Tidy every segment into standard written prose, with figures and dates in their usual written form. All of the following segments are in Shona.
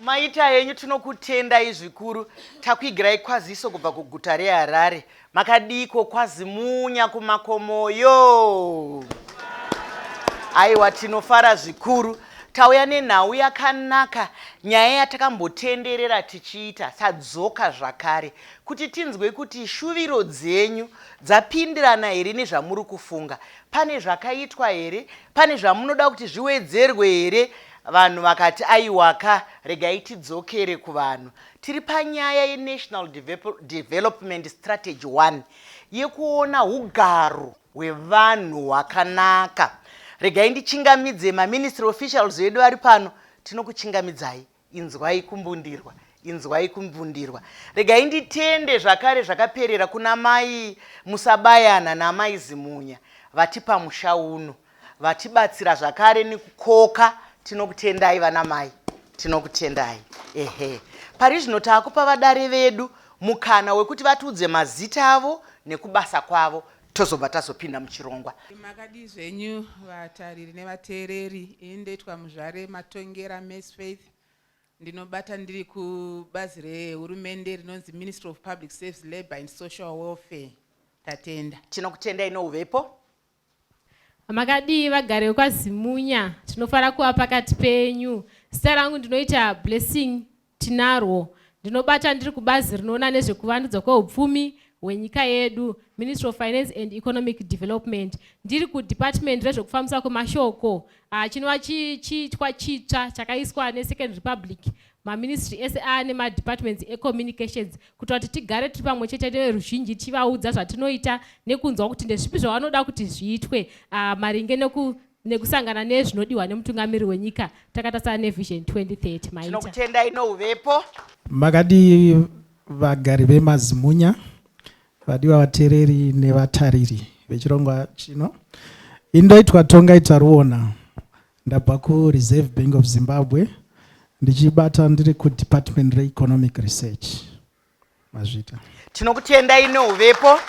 Maita yenyu tinokutendai zvikuru. Takwigirai kwaziso kubva kuguta reHarare. Makadiko kwazimunya kumakomoyo. Aiwa tinofara zvikuru. Tauya nenhau yakanaka, nyaya yatakambotenderera tichiita tadzoka zvakare kuti tinzwe kuti shuviro dzenyu dzapindirana here nezvamuri kufunga. Pane zvakaitwa here? Pane zvamunoda kuti zviwedzerwe here? Vanhu vakati aiwaka, regai tidzokere kuvanhu. Tiri panyaya yeNational Development Strategy 1 yekuona ugaro hwevanhu hwakanaka. Regai ndichingamidze maministry officials vedu vari pano. Tinokuchingamidzai. Inzwai kumbundirwa. Inzwai kumbundirwa. Regai nditende zvakare zvakaperera kuna Mai Musabayana naMai Zimunya vatipa musha uno, vatibatsira zvakare nekukoka. Tinokutendai vana mai. Tinokutendai. Ehe. Pari zvino takupa vadare vedu mukana wekuti vatiudze mazita avo nekubasa kwavo. Tozobva tazopinda muchirongwa. Makadi zvenyu vatariri nevateereri, indoitwa Muzvare Matongera Mass Faith. Ndinobata ndiri kubazi rehurumende rinonzi Ministry of Public Service, Labour and Social Welfare. Tatenda. Tinokutendai nouvepo. Makadi vagare kwaZimunya, tinofara kuva pakati penyu. Zita rangu ndinoita Blessing Tinarwo. Ndinobata ndiri kubazi rinoona nezvekuvandudzwa kweupfumi hwenyika yedu, Ministry of Finance and Economic Development. Ndiri kuDepartment rezvekufambisa kwemashoko, chinova chiitwa chitsva chakaiswa neSecond Republic, maministry ese ane madepartments ecommunications, kuti tigare tiri pamwe chete neruzhinji tichivaudza zvatinoita nekunzwa kuti ndezvipi zvavanoda kuti zviitwe maringe nekusangana nezvinodiwa nemutungamiri wenyika takatasana neVision 2030. Maita tinokutendai nouvepo. Makadi vagari vemazimunya, vadiwa vateereri nevatariri vechirongwa chino. Indoitwa Tongaita Ruona, ndabva kuReserve Bank of Zimbabwe, ndichibata ndiri kuDepartment reEconomic Research. Mazvita. Tinokutendai nouvepo.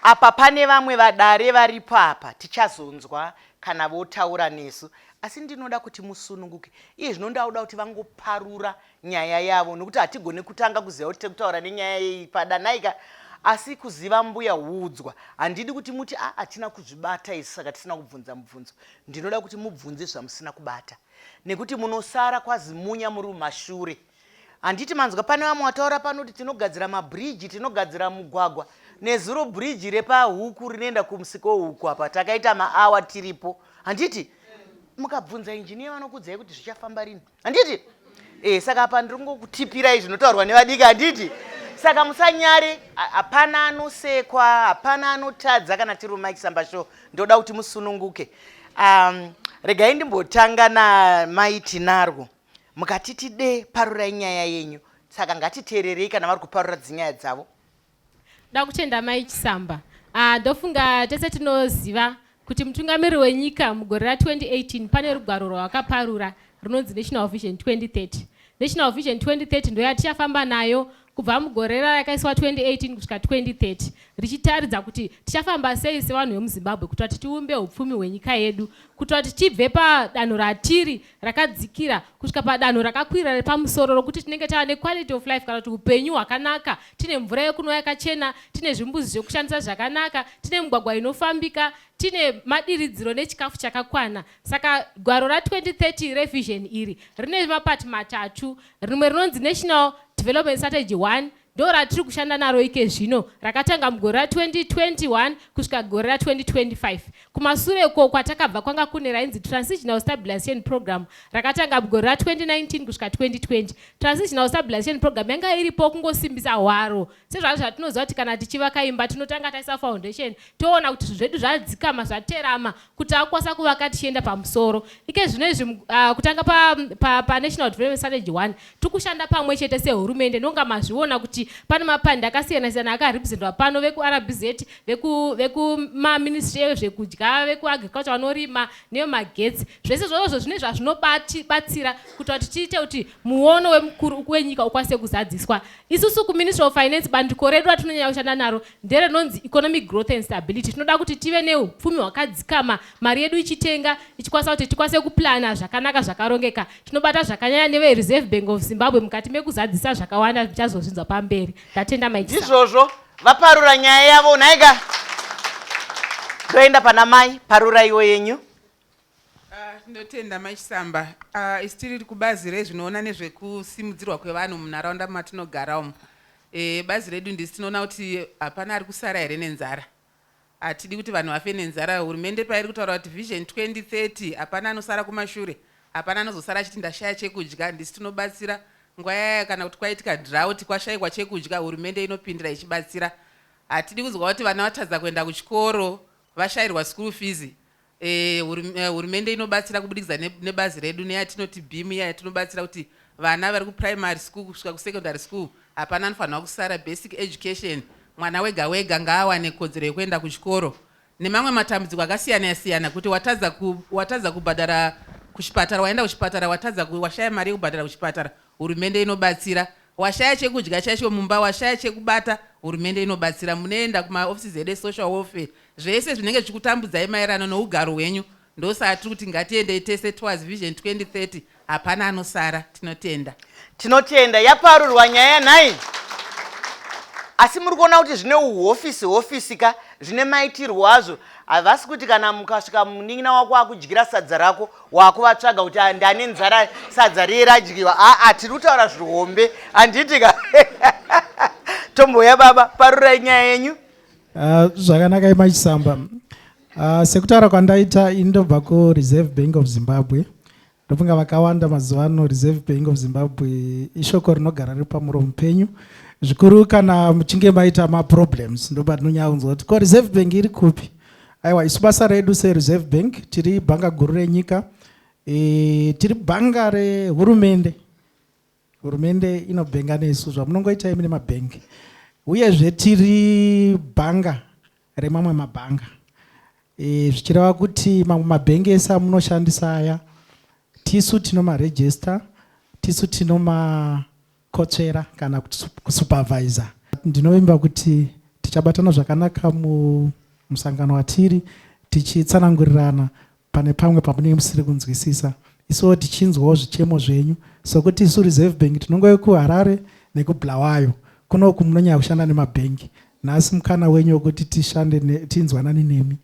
Apa pane vamwe vadare varipo apa tichazonzwa kana votaura nesu. Asi ndinoda kuti musununguke. Iye zvinondoda kuti vangoparura nyaya yavo nokuti hatigone kutanga kuziva kuti kutaura nenyaya iyi padanaika, asi kuziva mbuya huudzwa. Handidi kuti muti hatina kuzvibata isi saka tisina kubvunza mubvunzo. Ndinoda kuti mubvunze zvamusina kubata. Nekuti munosara kwaZimunya muri mumashure. Handiti manzwa pane vamwe wataura pano kuti tinogadzira mabridge, tinogadzira mugwagwa. Nezuro bridge repaHuku rinoenda kumusiko huku apa takaita maawa tiripo. Handiti mukabvunza injiniya vanokudzai kuti zvichafamba rini. Handiti? Saka apa ndingokutipirai zvinotaurwa nevadiki. Handiti? Saka musanyare, hapana anosekwa, hapana anotadza kana tiri Mai Chisamba Show. Ndoda kuti musununguke. Regai ndimbotanga naMai Tinarwo. Mukatiti de parurai nyaya yenyu. Saka ngatiteererei kana vari kuparura dzinyaya dzavo. Ndakutenda Mai Chisamba. Ndofunga tese tinoziva kuti mutungamiri wenyika mugore ra2018 pane rugwaro rwakaparura runonzi National Vision 2030. National Vision 2030 ndo yatichafamba nayo kubva mugore rakaiswa 2018 kusvika 2030, richitaridza kuti tichafamba sei sevanhu vemuZimbabwe kuti tiumbe upfumi hwenyika yedu, kuti tibve padanho ratiri rakadzikira kusvika padanho rakakwira repamusoro rokuti tinenge tava nequality of life kana kuti upenyu hwakanaka, tine mvura yekunwa yakachena, tine zvimbuzi zvekushandisa zvakanaka, tine mugwagwa inofambika, tine madiridziro nechikafu chakakwana. Saka gwaro ra2030 revision iri rine mapati matatu. Rimwe rinonzi National Development Strategy 1 ndo ratiri kushanda naro ike zvino, rakatanga mugore ra2021 kusvika gore ra2025. Kumashure uko kwatakabva kwanga kune rainzi Transitional Stabilization Program rakatanga mugore ra2019 kusvika 2020. Transitional Stabilization Program yanga iripo kungosimbisa hwaro. Sezvazvo zvatinoziva kuti kana tichivaka imba tinotanga taisa foundation, toona kuti zvedu zvadzikama zvaterama kuti akwanisa kuvaka tichienda pamusoro. Ike zvinezvi kutanga pa National Development Strategy 1 tikushanda pamwe chete sehurumende, nonga mazviona kuti kuti pane mapandi akasiyana-siyana akarepresentwa pano veku-RBZ, veku-ministry ezvekudya, veku-agriculture vanorima nevemagetsi. Zvese zvozvo zvine zvazvinobatsira kuti tiite kuti muono wenyika ukwanise kuzadziswa. Isusu ku-Ministry of Finance bandiko redu ratinonyanya kushanda naro nderenonzi Economic Growth and Stability. Tinoda kuti tive neupfumi hwakadzikama, mari yedu ichitenga, ichikwanisa kuti tikwanise kuplana zvakanaka zvakarongeka. Tinobata zvakanyanya neve-Reserve Bank of Zimbabwe mukati mekuzadzisa zvakawanda zvichazozvinzwa pamberi. Ndatenda Mai Chisamba. Izvozvo vaparura nyaya yavo. Nhaika ndoenda pana Mai, parura iwo yenyu. Ndotenda Mai Chisamba. Isi tiri kubazi rezvinoona nezvekusimudzirwa kwevanhu munharaunda matinogara umu. Bazi redu ndisi tinoona kuti hapana ari kusara here nenzara. Hatidi kuti vanhu vafe nenzara. Hurumende pairi kutaura kuti Vision 2030 hapana anosara kumashure, hapana anozosara achiti ndashaya chekudya. Ndisi tinobatsira nguva yaya kana kuti kwaitika drought kwashayikwa chekudya, hurumende inopindira ichibatsira. Hatidi kuzwa kuti vana vatadza kuenda kuchikoro vashayirwa school fees. Hurumende inobatsira kubudikidza nebazi redu neyatinoti BIM iya yatinobatsira kuti vana vari kuprimary school kusvika kusecondary school hapana anofanirwa kusara. Basic education, mwana wega wega ngaawane kodzero yekuenda kuchikoro. Nemamwe matambudziko akasiyana-siyana kuti watadza kubhadhara kuchipatara, waenda kuchipatara washaya mari yekubhadhara kuchipatara, hurumende inobatsira. Washaya chekudya chacho mumba, washaya chekubata, hurumende inobatsira. Munoenda kumaofisi edu social welfare, zvese zvinenge zvichikutambudzai maererano nougaro hwenyu ndosati kuti ngatiendei tese towards Vision 2030 hapana anosara. Tinotenda. Yaparurwa nyaya nai. Asi muri kuona kuti zvine uhofisi ka zvine maitirwo azvo. Havasi kuti kana mukasvika munin'ina wako akudyira sadza rako wakuvatsvaga kuti ndane nzara sadza riye radyiwa. Tiri kutaura zvihombe. Handiti ka. Tomboya baba, parurai nyaya yenyu. Zvakanaka Mai Chisamba. Sekutaura kwandaita indobva ku-Reserve Bank of Zimbabwe. Ndofunga vakawanda mazuva ano Reserve Bank of Zimbabwe ishoko rinogara riri pamuromo penyu. Zvikuru kana muchinge maita maproblems ndoba tinonyanya kunzwa kuti ko Reserve Bank iri kupi. Aiwa, isu basa redu seReserve Bank tiri bhanga guru renyika, tiri bhanga rehurumende. Hurumende inobhenga nesu zvamunongoita imi nemabhengi. Uyezve tiri bhanga remamwe mabhanga. Zvichireva kuti mamwe mabhengi ese amunoshandisa aya tisu tinomaregister, tisu tinomakotsvera kana kusupervisa. Ndinovimba kuti tichabatana zvakanaka musangano watiri tichitsanangurirana pane pamwe pamunenge musiri kunzwisisa. Isu tichinzwawo zvichemo zvenyu sokuti isu Reserve Bank tinongove kuHarare nekuBulawayo kunoku munonyanya kushanda nemabhengi. Nhasi mukana wenyu wekuti tinzwanani nemi.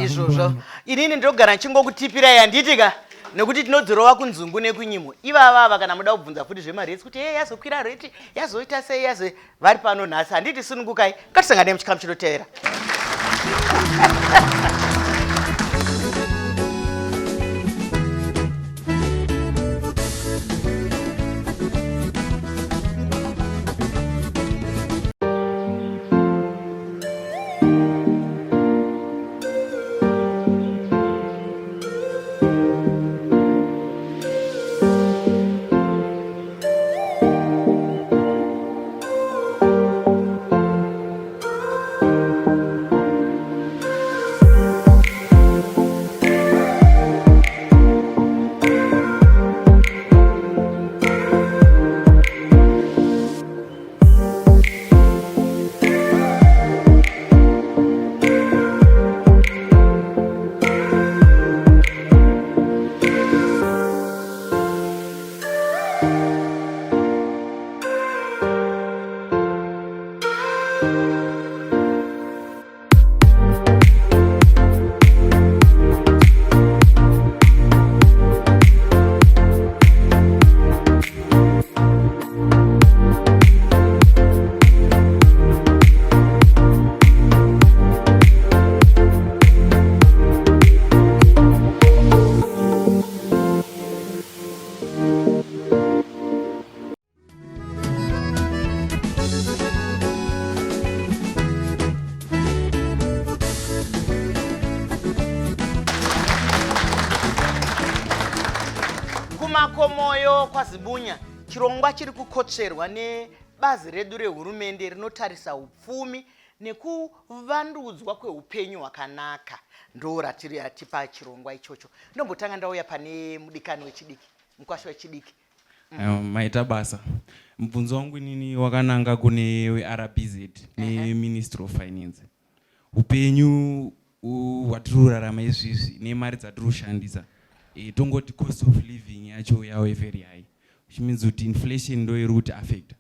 Izvozvo inini ndogara ndichingokutipirai handitika nekuti tinodzorowa kunzungu nekunyimo. Ivava kana muda kubvunza futi zvemaretsi kuti yazokwira reti yazoita sei vari pano nhasi. Handiti sunungukai, ngatisangane muchikamu chinoteera. kumakomoyo kwaZimunya chirongwa chiri kukotsverwa bazi redu rehurumende rinotarisa upfumi nekuvandudzwa kweupenyu hwakanaka. Ndo ratiri ratipa chirongwa ichocho. Ndombotanga ndauya pane mudikani wechidiki, mukwasha wechidiki. Maita basa. Mubvunzo wangu inini wakananga kune weRBZ neMinistry of Finance. Upenyu hwatirurarama izvizvi nemari dzatinoshandisa, tongoti cost of living yacho yave very high, which means kuti inflation ndo iri kuti affect.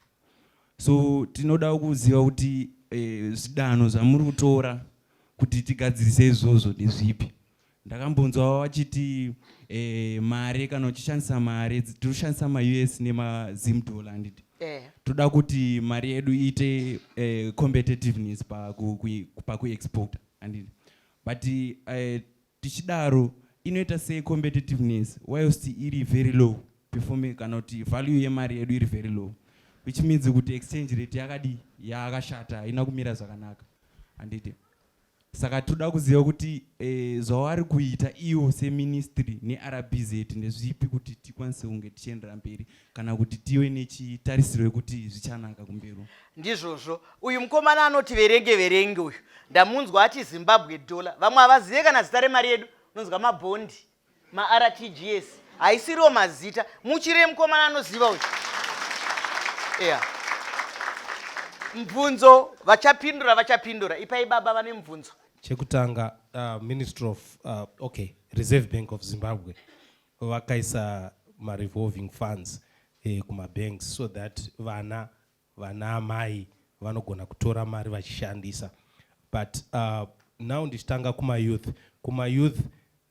So tinoda kuziva kuti zvidanho zvamuri kutora kuti tigadzirise izvozvo ndezvipi. Ndakambonzwa vachiti mari kana uchishandisa mari tinoshandisa ma-US nema-ZIM dollar handiti. Toda kuti mari yedu iite competitiveness pakuexporta handiti. But tichidaro inoita sei competitiveness whilst iri very low performing kana kuti value yemari yedu iri very low, which means kuti exchange rate yakadi yakashata ina kumira zvakanaka handiti. Saka toda kuziva kuti zvavari kuita iwo seministry neRBZ ndezvipi kuti tikwanise kunge tichiendera mberi kana kuti tive nechitarisiro yekuti zvichanaka kumberi. Ndizvozvo uyu mukomana anoti verenge uyu ndamunzwa ati Zimbabwe dollar. Vamwe havazive kana zita remari yedu unonzwa mabhondi ma-RTGS haisiriwo mazita. Muchire mukomana anoziva uyu. Mubvunzo vachapindura. Ipai baba vane mubvunzo. Chekutanga Ministry of Reserve Bank of Zimbabwe vakaisa ma-revolving funds kuma-banks so that vana amai vanogona kutora mari vachishandisa. But now ndichitanga kuma-youth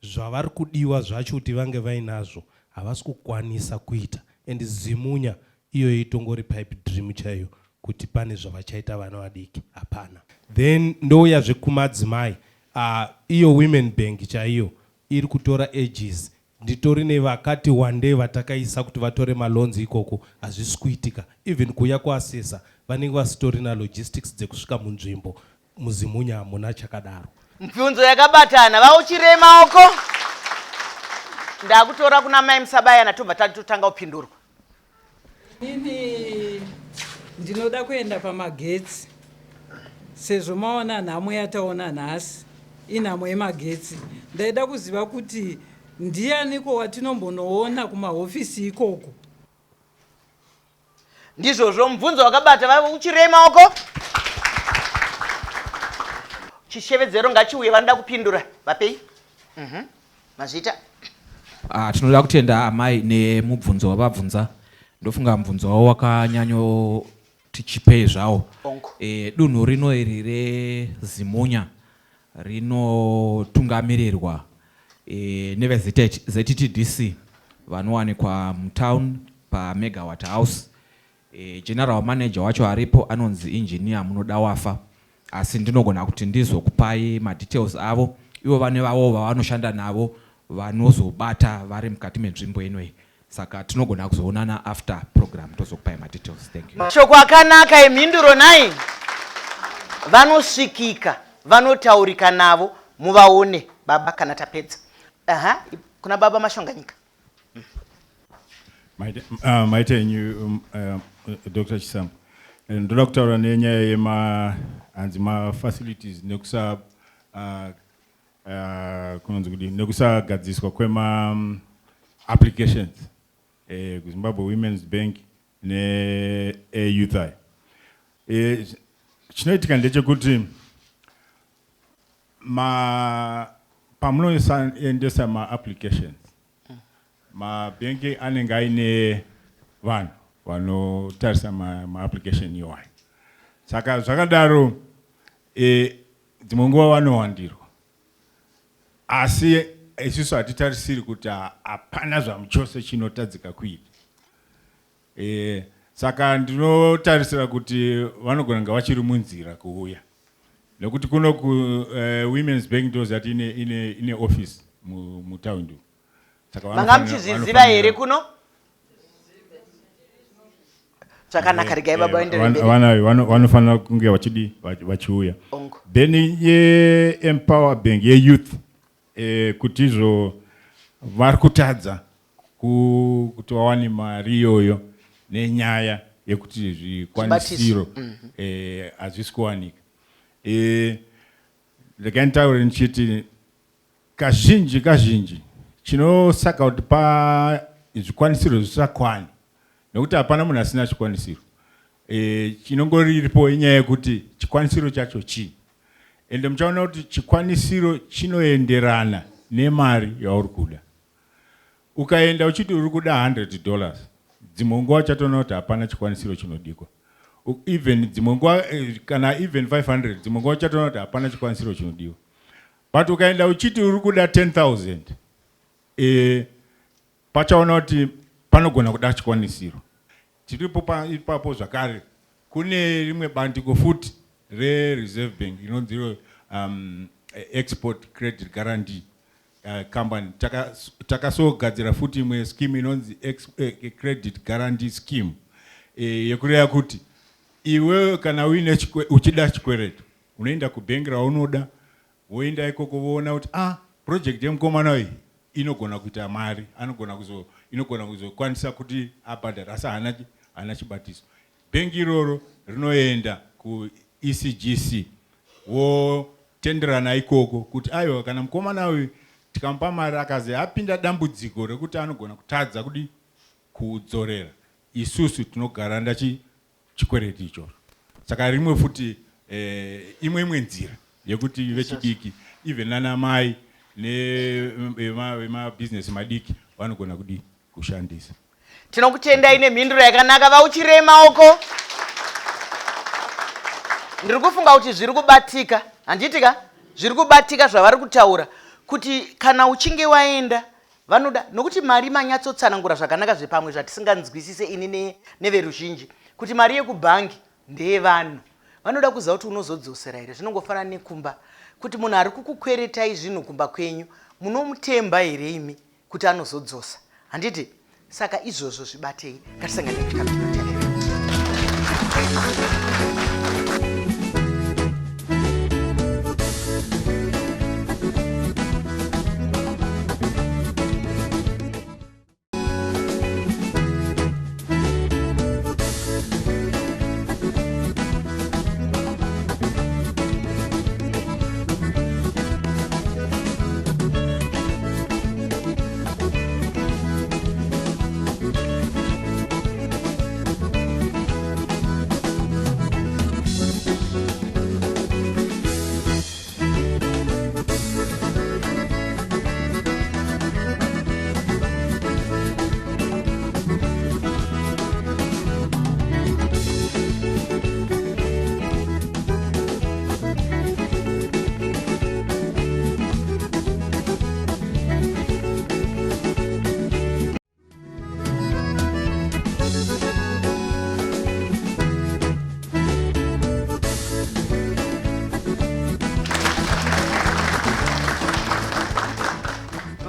zvavari kudiwa zvacho kuti vange vainazvo havasi kukwanisa kuita, and zimunya iyo itongori pipe dream chaiyo kuti pane zvavachaita vana vadiki hapana. Then ndouya zvekumadzimai, iyo women bank chaiyo iri kutora ages. Nditori nevakati one day vatakaisa kuti vatore maloans ikoko hazvisi kuitika. Even kuya kuasesa vanenge vasitori na logistics dzekusvika munzvimbo. Muzimunya hamuna chakadaro. Mibvunzo yakabatana vauchirei maoko. Ndakutora kuna Mai Musabaya natobva tatotanga kupindurwa. Ini ndinoda kuenda pamagetsi sezvo maona nhamo yataona nhasi inhamo yemagetsi. Ndaida kuziva kuti ndianiko watinombonoona kumahofisi ikoko. Ndizvozvo mubvunzo wakabata vauchirei maoko. Chishevedzero ngachiuye vanoda kupindura. Vapei? Mazvita. Tinoda kutenda amai nemubvunzo wavabvunza. Ndofunga mubvunzo wavo wakanyanyo tichipei zvawo. Dunhu rino iri reZimunya rinotungamirirwa neveZTTDC vanowanikwa mutown paMegawatt House. General manager wacho aripo anonzi engineer munoda wafa, asi ndinogona kuti ndizokupai madetails avo. Ivo vane vavo vavanoshanda navo vanozobata vari mukati menzvimbo inoyi. Saka tinogona kuzoonana after program tozokupai madetails. Thank you. Shoko akanaka emhinduro nai. Vanosvikika, vanotaurika navo, muvaone baba kana tapedza. Kuna baba Mashonganyika. Maite enyu Dr. Chisamba. Ndoda kutaura nenyaya yema facilities nekusa kunonzi kudi nekusagadziswa kwema applications kuZimbabwe Women's Bank ne-Youth. Chinoitika ndechekuti pamunoendesa ma-applications mabhengi anenge aine vanhu vanotarisa ma-application iwayo. Saka zvakadaro dzimwe nguva vanowandirwa, asi isusu hatitarisiri kuti hapana zvamuchose chinotadzika kuita. Saka ndinotarisira kuti vanogona nga vachiri munzira kuuya, nekuti kuno Women's Bank ndozati ine office mutaundi. Vanga muchiziziva here kuno? Zvakanaka, regai baba enderere mberi. Vanofanira kunge vachiuya. Then ye-Empower Bank ye-Youth kuti izvo vari kutadza kuti vawane mari iyoyo nenyaya yekuti zvikwanisiro hazvisi kuwanika. Regai nditaure ndichiti kazhinji chinosaka kuti zvikwanisiro zvisakwani nekuti hapana munhu asina chikwanisiro. Chinongoripo inyaya yekuti chikwanisiro chacho chii, ende muchaona kuti chikwanisiro chinoenderana nemari yauri kuda. Ukaenda uchiti uri kuda $100, dzimwe nguva uchatoona kuti hapana chikwanisiro chinodikwa. Even dzimwe nguva kana even 500 dzimwe nguva uchatoona kuti hapana chikwanisiro chinodiwa. But ukaenda uchiti uri kuda 10,000 pachaona kuti panogona kuda chikwanisiro. Tiripo ipapo zvakare kune rimwe bandiko futi reReserve Bank inonzi Export Credit Guarantee Company. Takasogadzira futi imwe scheme inonzi Credit Guarantee Scheme yekureva kuti iwe kana uchida chikwereto unoenda kubhengi raunoda, woenda ikoko voona kuti project yemukomana uyu inogona kuita mari, inogona kuzokwanisa kuti abhadhara asi hana chibatiso. Bhengi iroro rinoenda ku-ECGC wotenderana ikoko kuti aiwa kana mukomana uyu tikamupa mari akazi apinda dambudziko rekuti anogona kutadza kudi kudzorera, isusu tinogaranda chikwereti ichocho. Saka rimwe futi imwe nzira yekuti vechidiki even nana mai business madiki vanogona kudi kushandisa. Tinokutendai nemhinduro yakanaka vauchirema maoko. Ndiri kufunga kuti zviri kubatika, handitika zviri kubatika zvavari kutaura kuti kana uchinge waenda vanoda, nokuti mari manyatsotsanangura zvakanaka zvepamwe zvatisinganzwisise ini neveruzhinji kuti mari yekubhangi ndeyevanhu. Vanoda kuziva kuti unozodzosera here. Zvinongofanana nekumba kuti munhu ari kukukweretai zvinhu kumba kwenyu munomutemba here imi kuti anozodzosa, handiti? Saka izvozvo zvibatei. Ngatisangane kuchikamu chinoteerera.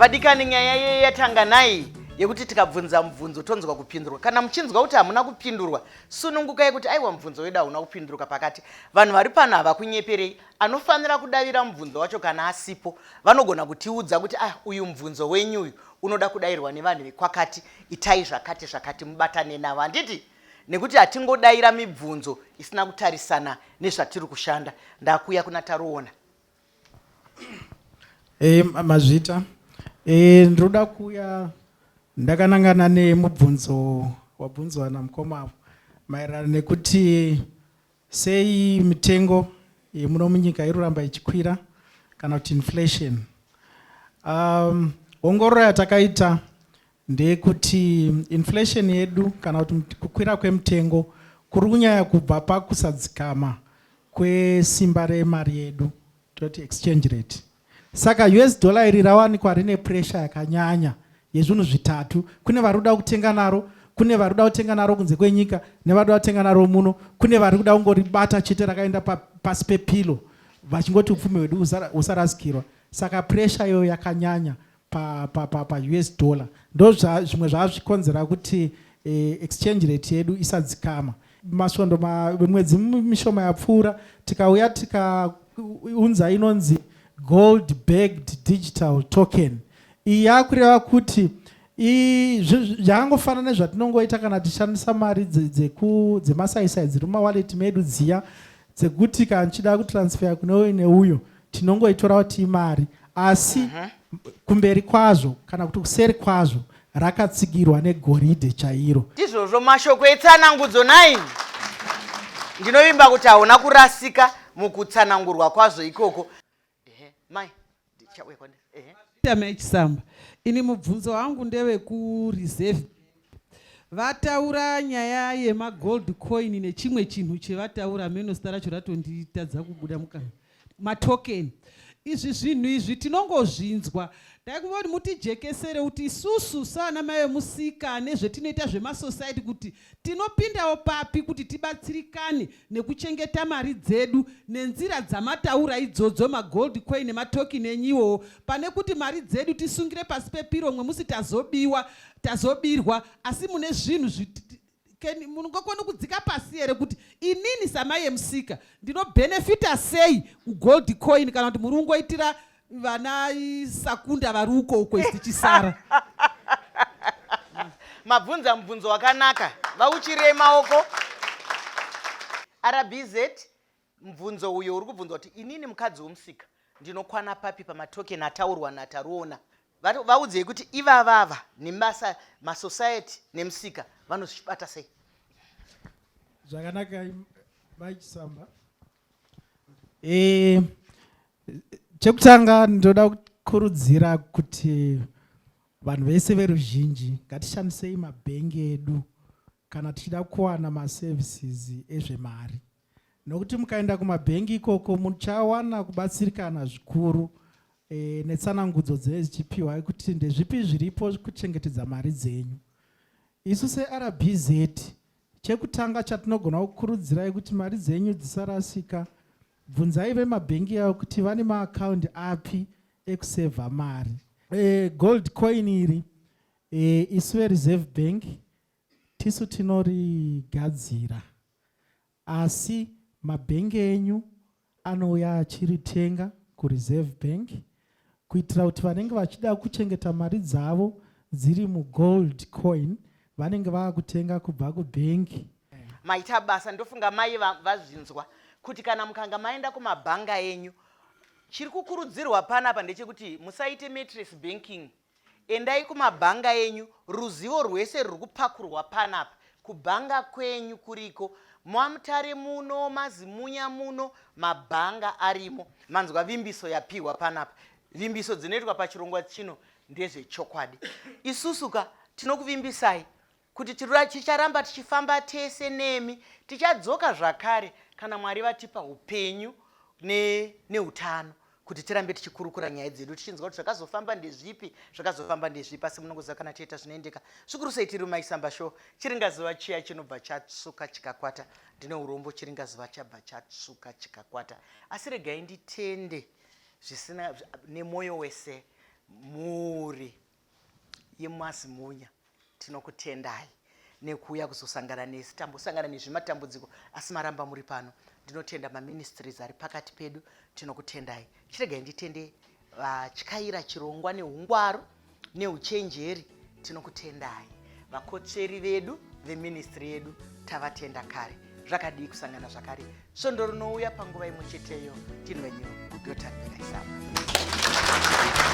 Vadikani nyaya yatanga nai yekuti tikabvunza mubvunzo tonzwa kupindurwa. Kana muchinzwa kuti hamuna kupindurwa, sunungukai kuti aiwa mubvunzo wedu hauna kupindurwa pakati. Vanhu vari pano havakunyeperei. Anofanira kudavira mubvunzo wacho kana asipo. Vanogona kutiudza kuti uyu mubvunzo wenyu uyu unoda kudairwa nevanhu vekwakati, itai zvakati mubatane navo, handiti? Nekuti hatingodaira mibvunzo isina kutarisana nezvatiri kushanda. Ndakuya kuna Taruona. Mazvita ndinoda kuya ndakanangana nemubvunzo wabvunzwa namukoma maererano nekuti sei mitengo yemuno munyika iroramba ichikwira kana kuti inflation. Ongororo yatakaita ndeyekuti inflation yedu kana kuti kukwira kwemitengo kuri kunyanya kubva pakusadzikama kwesimba remari yedu, toti exchange rate. Saka US dollar iri rawanikwa rine pressure yakanyanya yezvinhu zvitatu. Kune vari kuda kutenga naro, kune vari kuda kutenga naro kunze kwenyika, nevari kuda kutenga naro muno, kune vari kuda kungoribata chete rakaenda pasi pepilo vachingoti upfumi hwedu usarasikirwa. Saka pressure yo yakanyanya pa US dollar. Ndo zvimwe zvazvikonzera kuti exchange rate yedu isadzikama. Masvondo mwedzi mishoma yapfuura tikauya tikaunza inonzi gold backed digital token. Iyi yakureva kuti zvakangofanana nezvatinongoita kana tichishandisa mari dzemasaisai dziri mumawaleti medu dziya dzekuti kana tichida kutransfer kune uyo neuyo tinongoitora kuti imari, asi kumberi kwazvo kana kuti kuseri kwazvo rakatsigirwa negoridhe chairo. Ndizvozvo mashoko etsanangudzo 9. Ndinovimba kuti hauna kurasika mukutsanangurwa kwazvo ikoko. Mai, ndichauya kwani. Mai Chisamba, ini mubvunzo wangu ndewe ku reserve. Vataura nyaya yemagold coin nechimwe chinhu chevataura meno zita racho ratonditadza kubuda mukana. Matoken. Izvi zvinhu izvi tinongozvinzwa. Ndaikuti mutijekesere kuti isusu sana mai musika nezvetinoita zvemasociety kuti tinopindawo papi kuti tibatsirikane nekuchengeta mari dzedu nenzira dzamataura idzodzo magold coin nematoken enyiwo pane kuti mari dzedu tisungire pasi pepiro mwemusi tazobirwa asi mune zvinhu munongokona kudzika pasi here kuti inini samai musika ndinobenefita sei kugold coin kana kuti muri kungoitira vana sakunda vari uko isichisara. Mabvunza mubvunzo wakanaka vauchirei maoko. RBZ mubvunzo uyo uri kubvunzwa kuti inini mukadzi womusika ndinokwana papi pamatoken ataurwa nataruona. Vaudzei kuti ivavava nemasa masociety nemusika vanozvibata sei. Zvakanaka Mai Chisamba. Chekutanga ndoda kukurudzira kuti vanhu vese veruzhinji ngatishandisei mabhengi edu kana tichida kuwana maservices ezvemari, nokuti mukaenda kumabhengi ikoko muchawana kubatsirikana zvikuru netsanangudzo dzichipiwa kuti ndezvipi zviripo kuchengetedza mari dzenyu. Isu seRBZ chekutanga chatinogona kukurudzirai kuti mari dzenyu dzisarasika, bvunzai vemabhengi yavo kuti vane maakaundi api ekusevha mari. Gold coin iri isu veReserve Bank tisu tinorigadzira, asi mabhengi enyu anouya achiritenga kuReserve Bank kuitira kuti vanenge vachida kuchengeta mari dzavo dziri mugold coin vanenge vakutenga kubva kubhengi. Maita basa ndofunga mai vazvinzwa kuti kana mukanga maenda kumabhanga enyu chiri kukurudzirwa panapa ndechekuti musaite matrix banking. Endai kumabhanga enyu, ruzivo rwese ruri kupakurwa panapa kubhanga kwenyu kuriko. Mwamutare muno, mazimunya muno, mabhanga arimo. Manzwa vimbiso yapiwa panapa. Vimbiso dzinoitwa pachirongwa chino ndezvechokwadi. Isusuka tinokuvimbisai kuti ticharamba tichifamba tese nemi, tichadzoka zvakare kana Mwari vatipa upenyu neutano kuti tirambe tichikurukura nyaya dzedu tichinzwa kuti zvakazofamba ndezvipi asi munongoziva kana tiita zvinoendeka. Zvikuru sei tiri Mai Chisamba Show, chiringazuva chiya chinobva chatsuka chikakwata. Ndine urombo chiringazuva chabva chatsuka chikakwata. Asi regai nditende zvisina nemwoyo wese muri yemazimunya. Tinokutendai nekuuya kuzosangana nesi, tambosangana nezvimatambudziko asi maramba muri pano. Ndinotenda maministries ari pakati pedu, tinokutendai. Chiregai nditende vatyaira chirongwa neungwaru neuchenjeri, tinokutendai. Vakotsveri vedu veministry yedu tavatenda kare. Zvakadii kusangana zvakare. Svondo rinouya panguva imwe cheteyo. Tini wenyu Dr. Mai Chisamba.